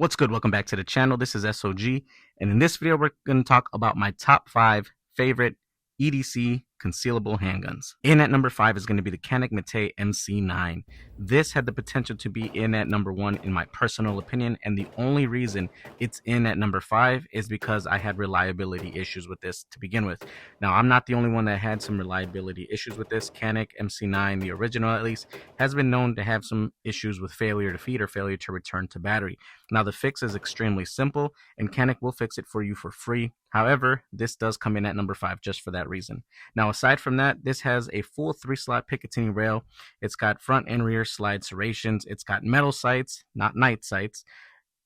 What's good? Welcome back to the channel. This is S.O.G. And in this video, we're going to talk about my top 5 favorite EDC concealable handguns. In at number 5 is going to be the Canik Mate MC9. This had the potential to be in at number 1 in my personal opinion, and the only reason it's in at number 5 is because I had reliability issues with this to begin with. Now, I'm not the only one that had some reliability issues with this. Canik MC9, the original at least, has been known to have some issues with failure to feed or failure to return to battery. Now, the fix is extremely simple, and Canik will fix it for you for free. However, this does come in at number 5 just for that reason. Now, aside from that, this has a full 3-slot Picatinny rail. It's got front and rear slide serrations. It's got metal sights, not night sights.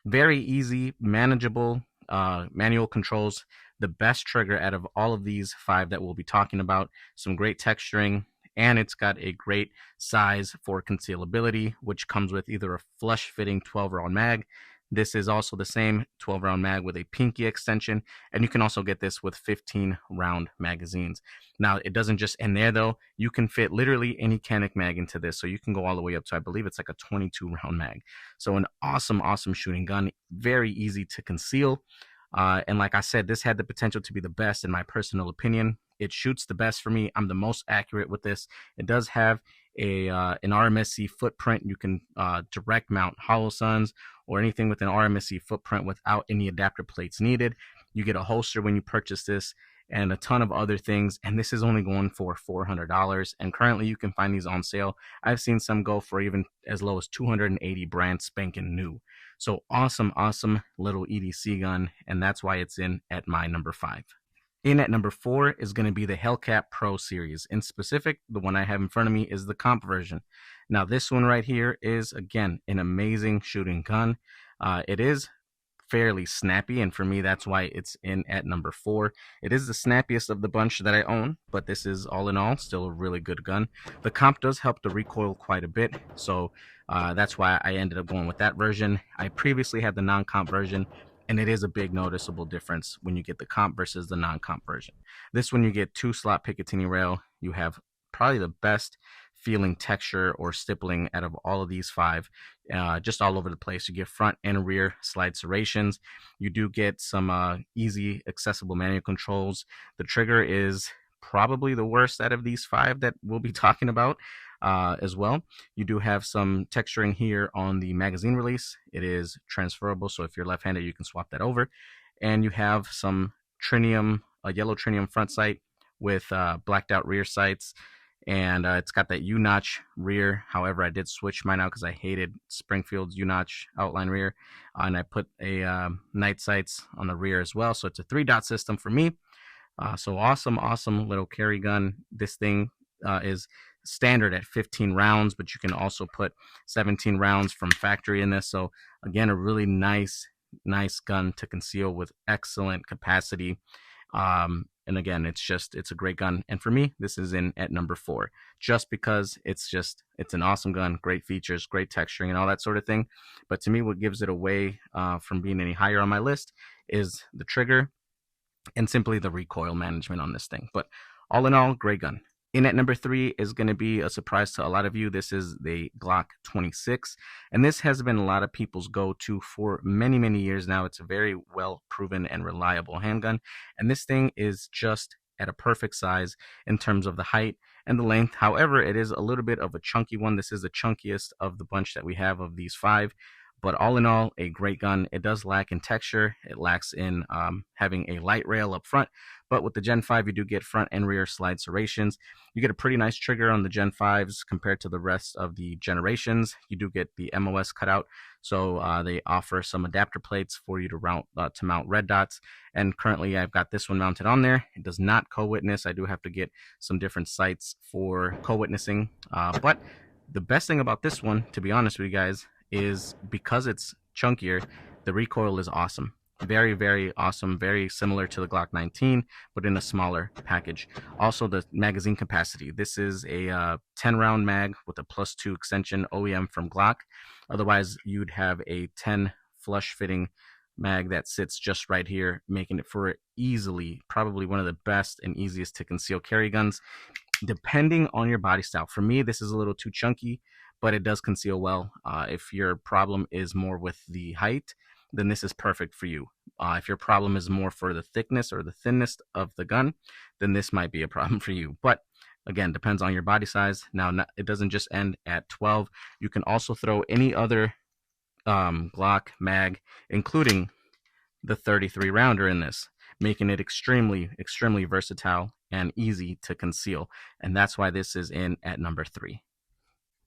Very easy, manageable manual controls. The best trigger out of all of these 5 that we'll be talking about. Some great texturing. And it's got a great size for concealability, which comes with either a flush fitting 12-round mag. This is also the same 12-round mag with a pinky extension, and you can also get this with 15-round magazines. Now, it doesn't just end there, though. You can fit literally any Canik mag into this, so you can go all the way up to, I believe it's like a 22-round mag. So an awesome, awesome shooting gun, very easy to conceal. And like I said, this had the potential to be the best in my personal opinion. It shoots the best for me. I'm the most accurate with this. It does have an RMSC footprint. You can direct mount hollow suns or anything with an RMSC footprint without any adapter plates needed. You get a holster when you purchase this and a ton of other things, and this is only going for $400, and currently you can find these on sale. I've seen some go for even as low as $280 brand spanking new. So awesome little EDC gun, and that's why it's in at my number 5. In at number 4 is going to be the Hellcat Pro series. In specific, the one I have in front of me is the comp version. Now, this one right here is, again, an amazing shooting gun. It is fairly snappy, and for me, that's why it's in at number 4. It is the snappiest of the bunch that I own, but this is, all in all, still a really good gun. The comp does help the recoil quite a bit, so that's why I ended up going with that version. I previously had the non-comp version, and it is a big noticeable difference when you get the comp versus the non-comp version. This one, you get 2-slot Picatinny rail. You have probably the best feeling texture or stippling out of all of these 5, just all over the place. You get front and rear slide serrations. You do get some easy accessible manual controls. The trigger is probably the worst out of these 5 that we'll be talking about as well. You do have some texturing here on the magazine release. It is transferable, so if you're left-handed, you can swap that over. And you have some trinium, a yellow trinium front sight with blacked out rear sights, and it's got that U-notch rear. However, I did switch mine out because I hated Springfield's U-notch outline rear, and I put a night sights on the rear as well. So it's a 3-dot system for me. So awesome little carry gun. This thing is standard at 15 rounds, but you can also put 17 rounds from factory in this. So again, a really nice gun to conceal with excellent capacity. And again, it's a great gun. And for me, this is in at number 4, just because it's an awesome gun, great features, great texturing and all that sort of thing. But to me, what gives it away from being any higher on my list is the trigger and simply the recoil management on this thing. But all in all, great gun. In at number 3 is going to be a surprise to a lot of you. This is the Glock 26, and this has been a lot of people's go-to for many years now. It's a very well proven and reliable handgun, and this thing is just at a perfect size in terms of the height and the length. However, it is a little bit of a chunky one. This is the chunkiest of the bunch that we have of these 5. But all in all, a great gun. It does lack in texture. It lacks in having a light rail up front. But with the Gen 5, you do get front and rear slide serrations. You get a pretty nice trigger on the Gen 5s compared to the rest of the generations. You do get the MOS cut out. So they offer some adapter plates for you to mount red dots. And currently, I've got this one mounted on there. It does not co-witness. I do have to get some different sights for co-witnessing. But the best thing about this one, to be honest with you guys, is because it's chunkier, the recoil is awesome. Very awesome, very similar to the Glock 19, but in a smaller package. Also, the magazine capacity. This is a 10-round mag with a +2 extension OEM from Glock. Otherwise, you'd have a 10 flush fitting mag that sits just right here, making it for easily probably one of the best and easiest to conceal carry guns, depending on your body style. For me, this is a little too chunky, but it does conceal well. If your problem is more with the height, then this is perfect for you. If your problem is more for the thickness or the thinness of the gun, then this might be a problem for you. But again, depends on your body size. Now, it doesn't just end at 12. You can also throw any other Glock mag, including the 33 rounder in this, making it extremely versatile and easy to conceal. And that's why this is in at number 3.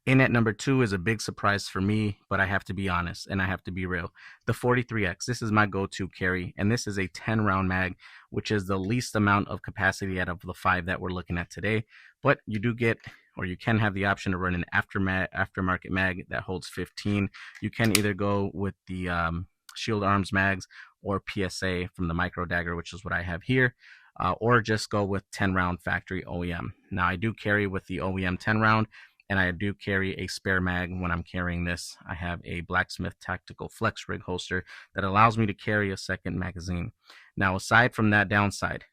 In at number 2 is a big surprise for me, but I have to be honest and I have to be real. The 43X, this is my go-to carry, and this is a 10 round mag, which is the least amount of capacity out of the 5 that we're looking at today. But you do get, or you can have the option to run an aftermarket mag that holds 15. You can either go with the Shield Arms mags or PSA from the Micro Dagger, which is what I have here, or just go with 10 round factory OEM. Now I do carry with the OEM 10 round, and I do carry a spare mag when I'm carrying this. I have a Blacksmith Tactical Flex Rig holster that allows me to carry a second magazine. Now, aside from that downside,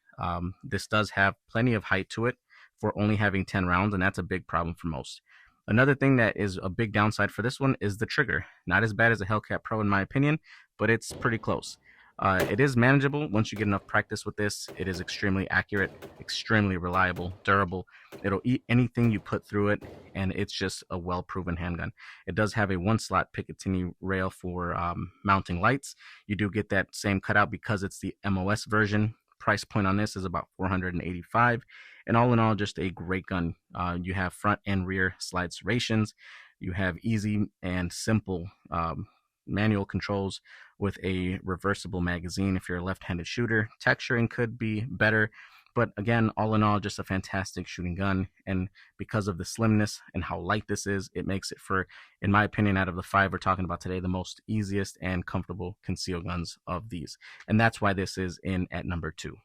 this does have plenty of height to it for only having 10 rounds, and that's a big problem for most. Another thing that is a big downside for this one is the trigger. Not as bad as a Hellcat Pro in my opinion, but it's pretty close. It is manageable once you get enough practice with this. It is extremely accurate, extremely reliable, durable. It'll eat anything you put through it, and it's just a well-proven handgun. It does have a 1-slot Picatinny rail for mounting lights. You do get that same cutout because it's the MOS version. Price point on this is about $485, and all in all, just a great gun. You have front and rear slide serrations. You have easy and simple manual controls with a reversible magazine if you're a left-handed shooter. Texturing could be better, but again, all in all, just a fantastic shooting gun. And because of the slimness and how light this is, it makes it for, in my opinion, out of the 5 we're talking about today, the most easiest and comfortable conceal guns of these. And that's why this is in at number 2.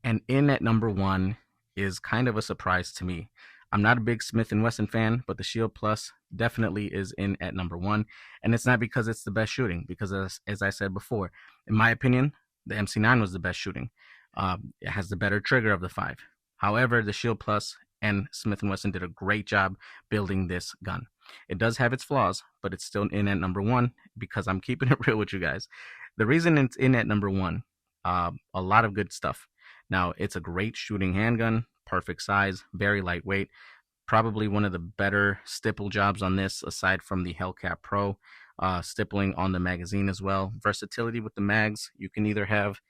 And in at number 1 is kind of a surprise to me. I'm not a big Smith & Wesson fan, but the Shield Plus definitely is in at number 1. And it's not because it's the best shooting, because as I said before, in my opinion, the MC9 was the best shooting. It has the better trigger of the 5. However, the Shield Plus and Smith & Wesson did a great job building this gun. It does have its flaws, but it's still in at number 1 because I'm keeping it real with you guys. The reason it's in at number 1, a lot of good stuff. Now, it's a great shooting handgun, perfect size, very lightweight, probably one of the better stipple jobs on this aside from the Hellcat Pro. Stippling on the magazine as well. Versatility with the mags, you can either have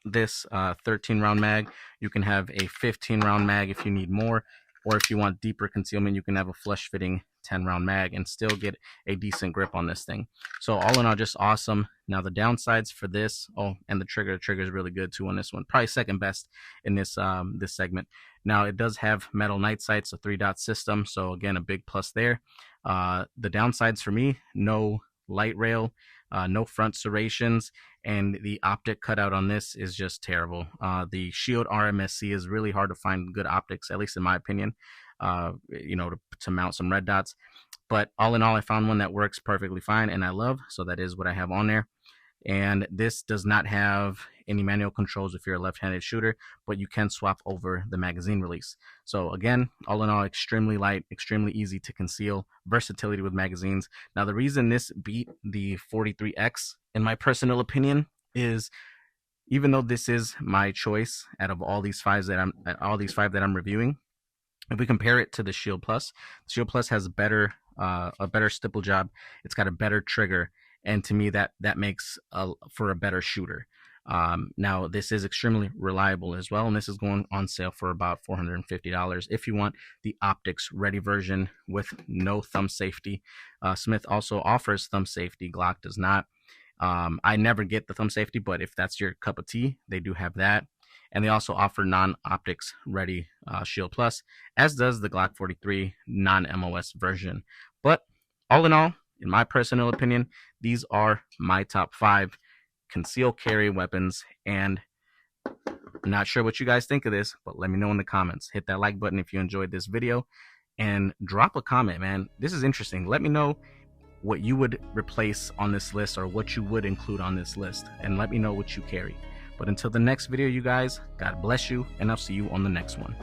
this 13 round mag, you can have a 15 round mag if you need more, or if you want deeper concealment, you can have a flush fitting 10 round mag and still get a decent grip on this thing. So all in all, just awesome. Now the downsides for this, and the trigger is really good too on this one, probably second best in this this segment. Now it does have metal night sights, a 3-dot system, so again, a big plus there. The downsides for me, no light rail, no front serrations, and the optic cutout on this is just terrible. The Shield RMSC is really hard to find good optics, at least in my opinion, to mount some red dots. But all in all, I found one that works perfectly fine and I love, so that is what I have on there. And this does not have any manual controls if you're a left-handed shooter, but you can swap over the magazine release. So again, all in all, extremely light, extremely easy to conceal, versatility with magazines. Now the reason this beat the 43X, in my personal opinion, is even though this is my choice out of all these 5 that I'm reviewing, if we compare it to the Shield Plus, the Shield Plus has a better stipple job. It's got a better trigger, and to me that makes for a better shooter. Now this is extremely reliable as well, and this is going on sale for about $450 if you want the optics ready version with no thumb safety. Smith also offers thumb safety, Glock does not. I never get the thumb safety, but if that's your cup of tea, they do have that. And they also offer non-optics ready Shield Plus, as does the Glock 43 non-MOS version. But all in all, in my personal opinion, these are my top 5 concealed carry weapons. And I'm not sure what you guys think of this, but let me know in the comments. Hit that like button if you enjoyed this video, and drop a comment, man. This is interesting. Let me know what you would replace on this list or what you would include on this list, and let me know what you carry. But until the next video, you guys, God bless you, and I'll see you on the next one.